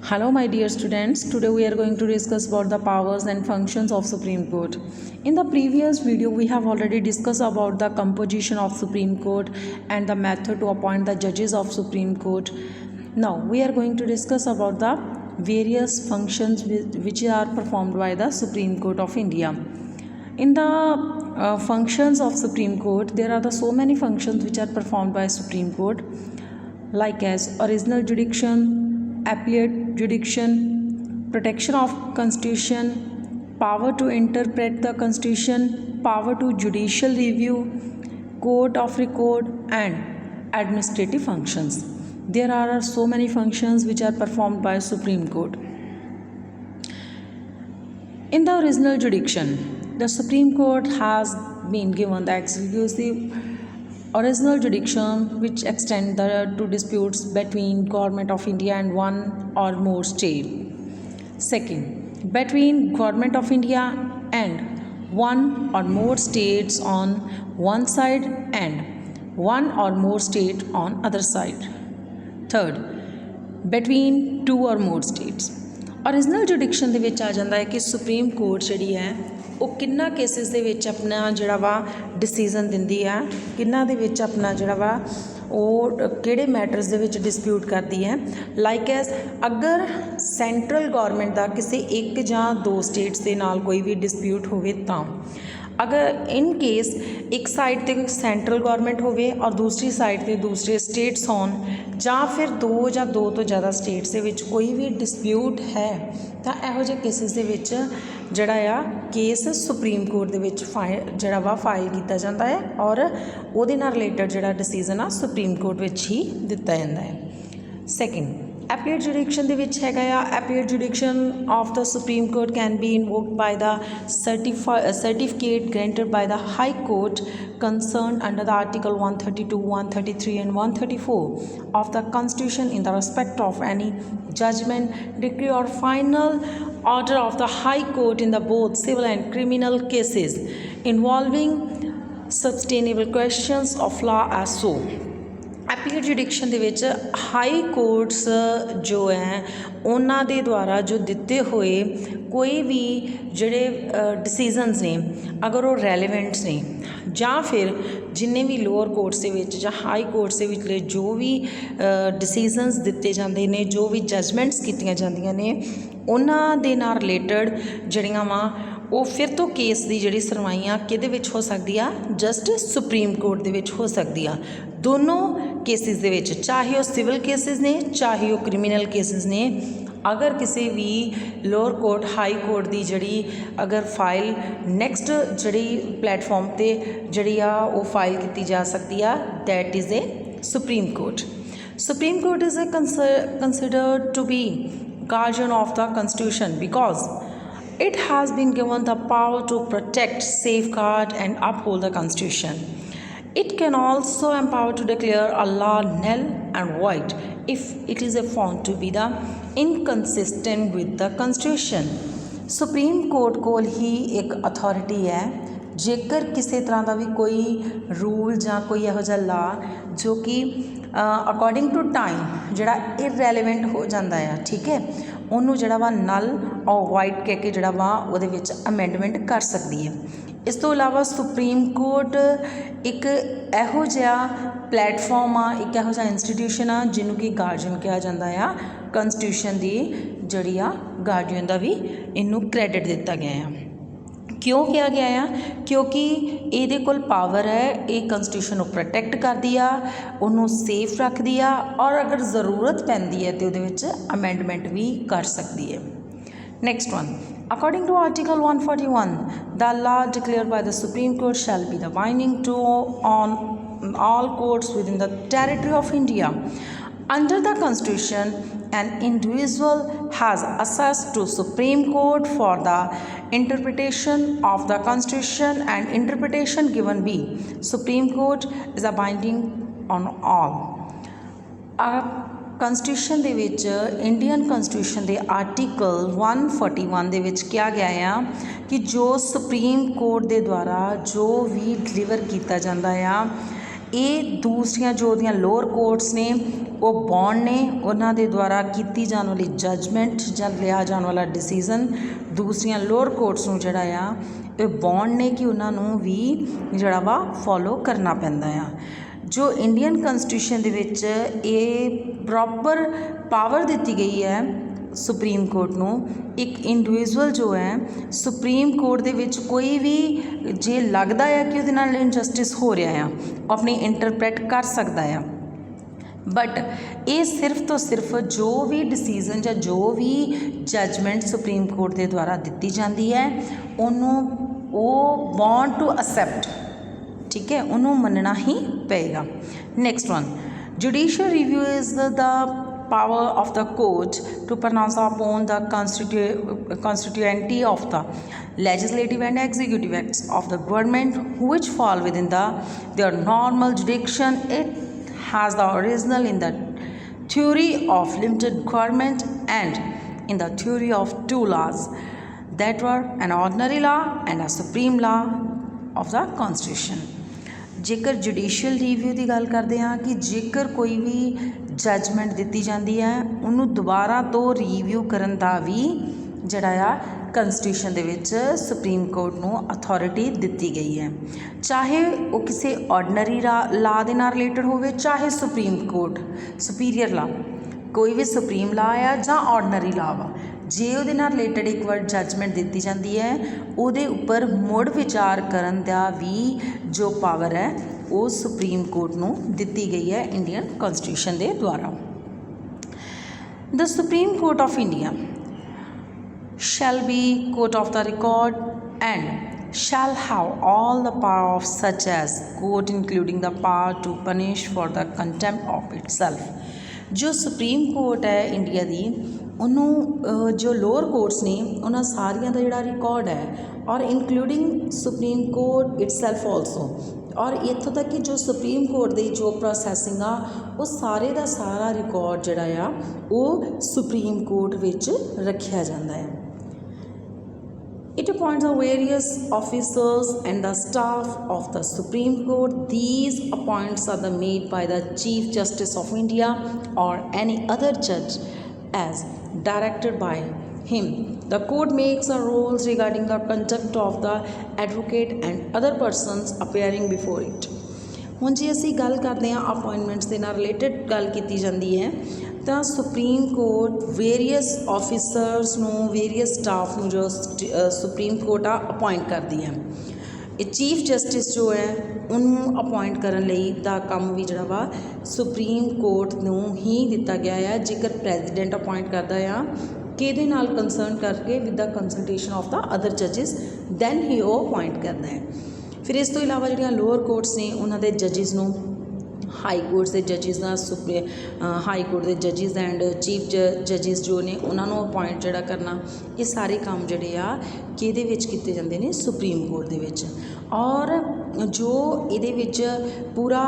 Hello my dear students, today we are going to discuss about the powers and functions of Supreme Court. In the previous video we have already discussed about the composition of Supreme Court and the method to appoint the judges of Supreme Court. Now we are going to discuss about the various functions which are performed by the Supreme Court of India. In the functions of Supreme Court, there are so many functions which are performed by Supreme Court, like as original jurisdiction, appellate jurisdiction, protection of constitution, power to interpret the constitution, power to judicial review, court of record, and administrative functions. There are so many functions which are performed by Supreme Court. In the original jurisdiction, the Supreme Court has been given the exclusive original jurisdiction which extend to disputes between Government of India and one or more state. Second, between Government of India and one or more states on one side and one or more state on other side. Third, between two or more states. Original जुडिक्शन ਦੇ ਵਿੱਚ ਆ ਜਾਂਦਾ ਹੈ ਕਿ supreme court ਜਿਹੜੀ ਹੈ ਉਹ ਕਿੰਨਾ ਕੇਸਿਸ ਦੇ ਵਿੱਚ ਆਪਣਾ ਜਿਹੜਾ ਵਾ ਡਿਸੀਜ਼ਨ ਦਿੰਦੀ ਆ, ਕਿੰਨਾ ਦੇ ਵਿੱਚ ਆਪਣਾ ਜਿਹੜਾ ਵਾ ਉਹ ਕਿਹੜੇ ਮੈਟਰਸ ਦੇ ਵਿੱਚ ਡਿਸਪਿਊਟ ਕਰਦੀ ਹੈ। ਲਾਈਕ ਐਸ ਅਗਰ ਸੈਂਟਰਲ ਗੌਰਮੈਂਟ ਦਾ ਕਿਸੇ ਇੱਕ ਜਾਂ ਦੋ ਸਟੇਟਸ ਦੇ ਨਾਲ ਕੋਈ ਵੀ ਡਿਸਪਿਊਟ ਹੋਵੇ ਤਾਂ अगर इन केस एक साइड ते सेंट्रल गौरमेंट होवे और दूसरी साइड ते दूसरे स्टेट्स होन ਜਾਂ फिर दो ਜਾਂ दो तो ज़्यादा स्टेट्स ਦੇ ਵਿੱਚ ਕੋਈ ਵੀ ਡਿਸਪਿਊਟ ਹੈ ਤਾਂ ਇਹੋ ਜਿਹੇ ਕੇਸਿਸ ਦੇ ਵਿੱਚ ਜਿਹੜਾ ਆ ਕੇਸ ਸੁਪਰੀਮ ਕੋਰਟ ਦੇ ਵਿੱਚ ਜਿਹੜਾ ਵਾ ਫਾਈਲ ਕੀਤਾ ਜਾਂਦਾ ਹੈ ਔਰ ਉਹਦੇ ਨਾਲ ਰਿਲੇਟਡ ਜਿਹੜਾ ਡਿਸੀਜ਼ਨ ਆ ਸੁਪਰੀਮ ਕੋਰਟ ਵਿੱਚ ਹੀ ਦਿੱਤਾ ਜਾਂਦਾ ਹੈ। ਸੈਕਿੰਡ, appellate jurisdiction ਦੇ ਵਿੱਚ ਹੈਗਾ ਆ appellate jurisdiction of the Supreme Court can be invoked by the certificate granted by the High Court concerned under the Article 132, 133 and 134 of the Constitution in the respect of any judgment, decree or final order of the High Court in the both civil and criminal cases involving substantial questions of law as so। ਐਪੀਲੇਟ ਜੁਡੀਕਸ਼ਨ ਦੇ ਵਿੱਚ high courts ਜੋ ਹੈ ਉਹਨਾਂ ਦੇ ਦੁਆਰਾ ਜੋ ਦਿੱਤੇ ਹੋਏ ਕੋਈ ਵੀ ਜਿਹੜੇ ਡਿਸੀਜ਼ਨਸ ਨੇ ਅਗਰ ਉਹ ਰੈਲੇਵੈਂਟਸ ਨੇ ਜਾਂ ਫਿਰ ਜਿੰਨੇ ਵੀ ਲੋਅਰ ਕੋਰਟਸ ਦੇ ਵਿੱਚ ਜਾਂ ਹਾਈ ਕੋਰਟਸ ਦੇ ਵਿਚਲੇ ਜੋ ਵੀ ਡਿਸੀਜ਼ਨਸ ਦਿੱਤੇ ਜਾਂਦੇ ਨੇ, ਜੋ ਵੀ ਜਜਮੈਂਟਸ ਕੀਤੀਆਂ ਜਾਂਦੀਆਂ ਨੇ ਉਹਨਾਂ ਦੇ ਨਾਲ ਰਿਲੇਟਡ ਜਿਹੜੀਆਂ ਵਾ ਉਹ ਫਿਰ ਤੋਂ ਕੇਸ ਦੀ ਜਿਹੜੀ ਸੁਣਵਾਈ ਆ ਕਿਹਦੇ ਵਿੱਚ ਹੋ ਸਕਦੀ ਆ, ਜਸਟ ਸੁਪਰੀਮ ਕੋਰਟ ਦੇ ਵਿੱਚ ਹੋ ਸਕਦੀ ਆ। ਦੋਨੋਂ ਕੇਸਿਸ ਦੇ ਵਿੱਚ ਚਾਹੇ ਉਹ ਸਿਵਲ ਕੇਸਿਸ ਨੇ ਚਾਹੇ ਉਹ ਕ੍ਰਿਮੀਨਲ ਕੇਸਿਸ ਨੇ, ਅਗਰ ਕਿਸੇ ਵੀ ਲੋਅਰ ਕੋਰਟ ਹਾਈ ਕੋਰਟ ਦੀ ਜਿਹੜੀ ਅਗਰ ਫਾਈਲ ਨੈਕਸਟ ਜਿਹੜੀ ਪਲੇਟਫਾਰਮ 'ਤੇ ਜਿਹੜੀ ਆ ਉਹ ਫਾਈਲ ਕੀਤੀ ਜਾ ਸਕਦੀ ਆ, that is a supreme court. Supreme court is considered to be guardian of the constitution because it has been given the power to protect, safeguard and uphold the constitution. It can also empower to declare a law null and void if it is found to be the inconsistent with the constitution। Supreme court ਕੋਲ ਹੀ ਇੱਕ authority ਹੈ ਜੇਕਰ ਕਿਸੇ ਤਰ੍ਹਾਂ ਦਾ ਵੀ ਕੋਈ rule ਜਾਂ ਕੋਈ ਇਹੋ ਜਿਹਾ ਲਾ ਜੋ ਕਿ ਅਕੋਰਡਿੰਗ ਟੂ ਟਾਈਮ ਜਿਹੜਾ ਇਰਰੈਲੇਵੈਂਟ ਹੋ ਜਾਂਦਾ ਆ, ਠੀਕ ਹੈ, ਉਹਨੂੰ ਜਿਹੜਾ ਵਾ ਨਲ ਔਰ ਵਾਈਡ ਕਹਿ ਕੇ ਜਿਹੜਾ ਵਾ ਉਹਦੇ ਵਿੱਚ ਅਮੈਂਡਮੈਂਟ ਕਰ ਸਕਦੀ ਹੈ। ਇਸ ਤੋਂ ਇਲਾਵਾ ਸੁਪਰੀਮ ਕੋਰਟ ਇੱਕ ਇਹੋ ਜਿਹਾ ਪਲੇਟਫਾਰਮ ਆ, ਇੱਕ ਇਹੋ ਜਿਹਾ ਇੰਸਟੀਟਿਊਸ਼ਨ ਆ ਜਿਹਨੂੰ ਕਿ ਗਾਰਡੀਅਨ ਕਿਹਾ ਜਾਂਦਾ ਆ। ਕੰਸਟੀਟਿਊਸ਼ਨ ਦੀ ਜਿਹੜੀ ਆ ਗਾਰਡੀਅਨ ਦਾ ਵੀ ਇਹਨੂੰ ਕ੍ਰੈਡਿਟ ਦਿੱਤਾ ਗਿਆ ਆ। ਕਿਉਂ ਕਿਹਾ ਗਿਆ ਆ? ਕਿਉਂਕਿ ਇਹਦੇ ਕੋਲ ਪਾਵਰ ਹੈ, ਇਹ ਕੰਸਟੀਟਿਊਸ਼ਨ ਨੂੰ ਪ੍ਰੋਟੈਕਟ ਕਰਦੀ ਆ, ਉਹਨੂੰ ਸੇਫ ਰੱਖਦੀ ਆ ਔਰ ਅਗਰ ਜ਼ਰੂਰਤ ਪੈਂਦੀ ਹੈ ਤਾਂ ਉਹਦੇ ਵਿੱਚ ਅਮੈਂਡਮੈਂਟ ਵੀ ਕਰ ਸਕਦੀ ਹੈ। Next one, according to Article 141, the law declared by the Supreme Court shall be the binding on all courts within the territory of India. Under the Constitution, an individual has access to Supreme Court for the interpretation of the Constitution and interpretation given by Supreme Court is a binding on all। ਕੰਸਟੀਟਿਊਸ਼ਨ ਦੇ ਵਿੱਚ Indian ਕੰਸਟੀਟਿਊਸ਼ਨ ਦੇ article 141 ਦੇ ਵਿੱਚ ਕਿਹਾ ਗਿਆ ਆ ਕਿ ਜੋ ਸੁਪਰੀਮ ਕੋਰਟ ਦੇ ਦੁਆਰਾ ਜੋ ਵੀ ਡਿਲੀਵਰ ਕੀਤਾ ਜਾਂਦਾ ਆ ਇਹ ਦੂਸਰੀਆਂ ਜੋ ਉਹਦੀਆਂ ਲੋਅਰ ਕੋਰਟਸ ਨੇ ਉਹ ਬੌਂਡ ਨੇ, ਉਹਨਾਂ ਦੇ ਦੁਆਰਾ ਕੀਤੀ ਜਾਣ ਵਾਲੀ ਜੱਜਮੈਂਟ ਜਾਂ ਲਿਆ ਜਾਣ ਵਾਲਾ ਡਿਸੀਜ਼ਨ ਦੂਸਰੀਆਂ ਲੋਅਰ ਕੋਰਟਸ ਨੂੰ ਜਿਹੜਾ ਆ ਇਹ ਬੌਂਡ ਨੇ ਕਿ ਉਹਨਾਂ ਨੂੰ ਵੀ ਜਿਹੜਾ ਵਾ ਫੋਲੋ ਕਰਨਾ ਪੈਂਦਾ ਆ। ਜੋ ਇੰਡੀਅਨ ਕੰਸਟੀਟਿਊਸ਼ਨ ਦੇ ਵਿੱਚ ਇਹ ਪ੍ਰੋਪਰ ਪਾਵਰ ਦਿੱਤੀ ਗਈ ਹੈ ਸੁਪਰੀਮ ਕੋਰਟ ਨੂੰ, ਇੱਕ ਇੰਡੀਵਿਜੂਅਲ ਜੋ ਹੈ ਸੁਪਰੀਮ ਕੋਰਟ ਦੇ ਵਿੱਚ ਕੋਈ ਵੀ ਜੇ ਲੱਗਦਾ ਆ ਕਿ ਉਹਦੇ ਨਾਲ ਇਨਜਸਟਿਸ ਹੋ ਰਿਹਾ ਆ ਉਹ ਆਪਣੀ ਇੰਟਰਪ੍ਰੈਟ ਕਰ ਸਕਦਾ ਆ, ਬਟ ਇਹ ਸਿਰਫ ਤੋਂ ਸਿਰਫ ਜੋ ਵੀ ਡਿਸੀਜ਼ਨ ਜਾਂ ਜੋ ਵੀ ਜੱਜਮੈਂਟ ਸੁਪਰੀਮ ਕੋਰਟ ਦੇ ਦੁਆਰਾ ਦਿੱਤੀ ਜਾਂਦੀ ਹੈ ਉਹਨੂੰ ਉਹ ਵਾਂਟ ਟੂ ਅਸੈਪਟ, ਠੀਕ ਹੈ, ਉਹਨੂੰ ਮੰਨਣਾ ਹੀ ਪਏਗਾ। Next one, judicial review is the power of the court to pronounce upon the constituency of the legislative and executive acts of the government which fall within their normal jurisdiction. It has the original in the theory of limited government and in the theory of two laws that were an ordinary law and a supreme law of the constitution. ਜੇਕਰ judicial review ਦੀ ਗੱਲ ਕਰਦੇ ਹਾਂ ਕਿ ਜੇਕਰ ਕੋਈ ਵੀ judgement ਦਿੱਤੀ ਜਾਂਦੀ ਹੈ ਉਹਨੂੰ ਦੁਬਾਰਾ ਤੋਂ ਰਿਵਿਊ ਕਰਨ ਦਾ ਵੀ ਜਿਹੜਾ ਆ ਕੰਸਟੀਟਿਊਸ਼ਨ ਦੇ ਵਿੱਚ ਸੁਪਰੀਮ ਕੋਰਟ ਨੂੰ ਅਥਾਰਟੀ ਦਿੱਤੀ ਗਈ ਹੈ, ਚਾਹੇ ਉਹ ਕਿਸੇ ਆਰਡੀਨਰੀ ਲਾ ਦੇ ਨਾਲ ਰਿਲੇਟਡ ਹੋਵੇ, ਚਾਹੇ ਸੁਪਰੀਮ ਕੋਰਟ ਸੁਪੀਰੀਅਰ ਲਾ ਕੋਈ ਵੀ ਸੁਪਰੀਮ ਲਾ ਆ ਜਾਂ ਆਰਡੀਨਰੀ ਲਾ ਵਾ, ਜੇ ਉਹਦੇ ਨਾਲ ਰਿਲੇਟਡ ਇੱਕ ਵਾਰ ਜੱਜਮੈਂਟ ਦਿੱਤੀ ਜਾਂਦੀ ਹੈ ਉਹਦੇ ਉੱਪਰ ਮੁੜ ਵਿਚਾਰ ਕਰਨ ਦਾ ਵੀ ਜੋ ਪਾਵਰ ਹੈ ਉਹ ਸੁਪਰੀਮ ਕੋਰਟ ਨੂੰ ਦਿੱਤੀ ਗਈ ਹੈ ਇੰਡੀਅਨ ਕਨਸਟੀਟਿਊਸ਼ਨ ਦੇ ਦੁਆਰਾ। The supreme court of India shall be court of the record and shall have all the power of such as court including the power to punish for the contempt of itself। ਜੋ supreme court ਹੈ India ਦੀ ਉਹਨੂੰ ਜੋ lower courts ਨੇ ਉਹਨਾਂ ਸਾਰੀਆਂ ਦਾ ਜਿਹੜਾ record ਹੈ ਔਰ including supreme court itself also, ਔਰ ਇੱਥੋਂ ਤੱਕ ਕਿ ਜੋ ਸੁਪਰੀਮ ਕੋਰਟ ਦੀ ਜੋ ਪ੍ਰੋਸੈਸਿੰਗ ਆ ਉਹ ਸਾਰੇ ਦਾ ਸਾਰਾ ਰਿਕਾਰਡ ਜਿਹੜਾ ਆ ਉਹ ਸੁਪਰੀਮ ਕੋਰਟ ਵਿੱਚ ਰੱਖਿਆ ਜਾਂਦਾ ਹੈ। It appoints the various officers and the staff of the Supreme Court. These appointments are made by the Chief Justice of India or any other judge as directed by him. The court makes the rules regarding the conduct of the advocate and other persons appearing before it. ਹੁਣ ਜੇ ਅਸੀਂ ਗੱਲ ਕਰਦੇ ਹਾਂ appointments ਦੇ ਨਾਲ related ਗੱਲ ਕੀਤੀ ਜਾਂਦੀ ਹੈ ਤਾਂ ਸੁਪਰੀਮ ਕੋਰਟ ਵੇਰੀਅਸ ਆਫਿਸਰਸ ਨੂੰ ਵੇਰੀਅਸ ਸਟਾਫ ਨੂੰ ਜੋ ਸੁਪਰੀਮ ਕੋਰਟ ਆ ਅਪਾਇੰਟ ਕਰਦੀ ਹੈ। ਇਹ ਚੀਫ ਜਸਟਿਸ ਜੋ ਹੈ ਉਹਨੂੰ ਅਪਾਇੰਟ ਕਰਨ ਲਈ ਦਾ ਕੰਮ ਵੀ ਜਿਹੜਾ ਵਾ ਸੁਪਰੀਮ ਕੋਰਟ ਨੂੰ ਹੀ ਦਿੱਤਾ ਗਿਆ ਹੈ। ਜੇਕਰ ਪ੍ਰੈਜ਼ੀਡੈਂਟ ਅਪਾਇੰਟ ਕਰਦਾ ਆ ਕਿਹਦੇ ਨਾਲ ਕੰਸਰਨ ਕਰਕੇ with the consultation of the other ਜੱਜਿਸ ਦੈਨ ਹੀ ਉਹ ਅਪਾਇੰਟ ਕਰਦਾ ਹੈ। ਫਿਰ ਇਸ ਤੋਂ ਇਲਾਵਾ ਜਿਹੜੀਆਂ ਲੋਅਰ ਕੋਰਟਸ ਨੇ ਉਹਨਾਂ ਦੇ ਜੱਜਿਸ ਨੂੰ ਹਾਈ ਕੋਰਟਸ ਦੇ ਜੱਜਿਸ ਦਾ ਹਾਈ ਕੋਰਟ ਦੇ ਜੱਜਿਸ ਐਂਡ ਚੀਫ ਜੱਜਿਸ ਜੋ ਨੇ ਉਹਨਾਂ ਨੂੰ ਅਪਾਇੰਟ ਜਿਹੜਾ ਕਰਨਾ, ਇਹ ਸਾਰੇ ਕੰਮ ਜਿਹੜੇ ਆ ਕਿਹਦੇ ਵਿੱਚ ਕੀਤੇ ਜਾਂਦੇ ਨੇ ਸੁਪਰੀਮ ਕੋਰਟ ਦੇ ਵਿੱਚ। ਔਰ ਜੋ ਇਹਦੇ ਵਿੱਚ ਪੂਰਾ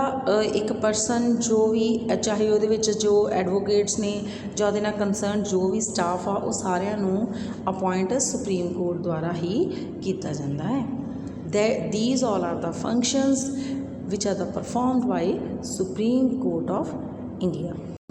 ਇੱਕ ਪਰਸਨ ਜੋ ਵੀ ਚਾਹੇ ਉਹਦੇ ਵਿੱਚ ਜੋ ਐਡਵੋਕੇਟਸ ਨੇ ਜਾਂ ਉਹਦੇ ਨਾਲ ਕੰਸਰਨ ਜੋ ਵੀ ਸਟਾਫ ਆ ਉਹ ਸਾਰਿਆਂ ਨੂੰ ਅਪਾਇੰਟ ਸੁਪਰੀਮ ਕੋਰਟ ਦੁਆਰਾ ਹੀ ਕੀਤਾ ਜਾਂਦਾ ਹੈ। These all are the functions which are performed by Supreme Court of India.